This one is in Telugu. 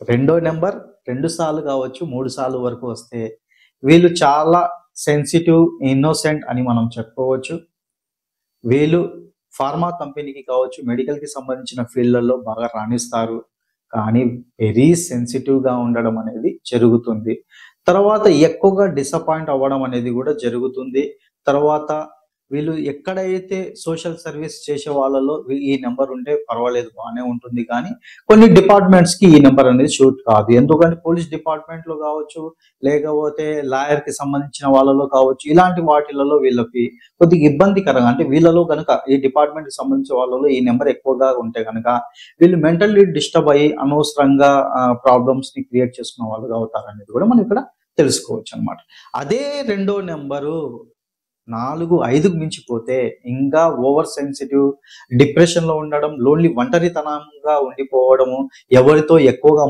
రెండో నెంబర్ 2 సార్లు కావచ్చు, 3 సార్లు వరకు వస్తే వీళ్ళు చాలా సెన్సిటివ్, ఇన్నోసెంట్ అని మనం చెప్పుకోవచ్చు. వీళ్ళు ఫార్మా కంపెనీకి కావచ్చు, మెడికల్‌కి సంబంధించిన ఫీల్డ్‌లలో బాగా రాణిస్తారు. కానీ వెరీ సెన్సిటివ్‌గా ఉండడం అనేది జరుగుతుంది. తర్వాత ఎక్కువగా డిసప్పాయింట్ అవ్వడం అనేది కూడా జరుగుతుంది. తర్వాత వీళ్ళు ఎక్కడైతే సోషల్ సర్వీస్ చేసే వాళ్ళలో ఈ నంబర్ ఉంటే పర్వాలేదు, బానే ఉంటుంది. కానీ కొన్ని డిపార్ట్మెంట్స్‌కి ఈ నంబర్ అనేది సూట్ కాదు. ఎందుకంటే పోలీస్ డిపార్ట్మెంట్‌లో కావచ్చు, లేకపోతే లాయర్‌కి సంబంధించిన వాళ్ళలో కావచ్చు, ఇలాంటి వాటిలలో వీళ్ళకి కొద్దిగా ఇబ్బందికరంగా, అంటే వీళ్ళలో గనుక ఈ డిపార్ట్మెంట్‌కి సంబంధించిన వాళ్ళలో ఈ నంబర్ ఎక్కువగా ఉంటే గనక వీళ్ళు మెంటల్లీ డిస్టర్బ్ అయ్యి అనవసరంగా ప్రాబ్లమ్స్‌ని క్రియేట్ చేసుకున్న వాళ్ళుగా అవుతారనేది కూడా మనం ఇక్కడ తెలుసుకోవచ్చనమాట. అదే రెండో నంబరు 4, 5కి మించిపోతే ఇంకా ఓవర్ సెన్సిటివ్, డిప్రెషన్‌లో ఉండడం, ఒంటరితనంగా ఉండిపోవడము, ఎవరితో ఎక్కువగా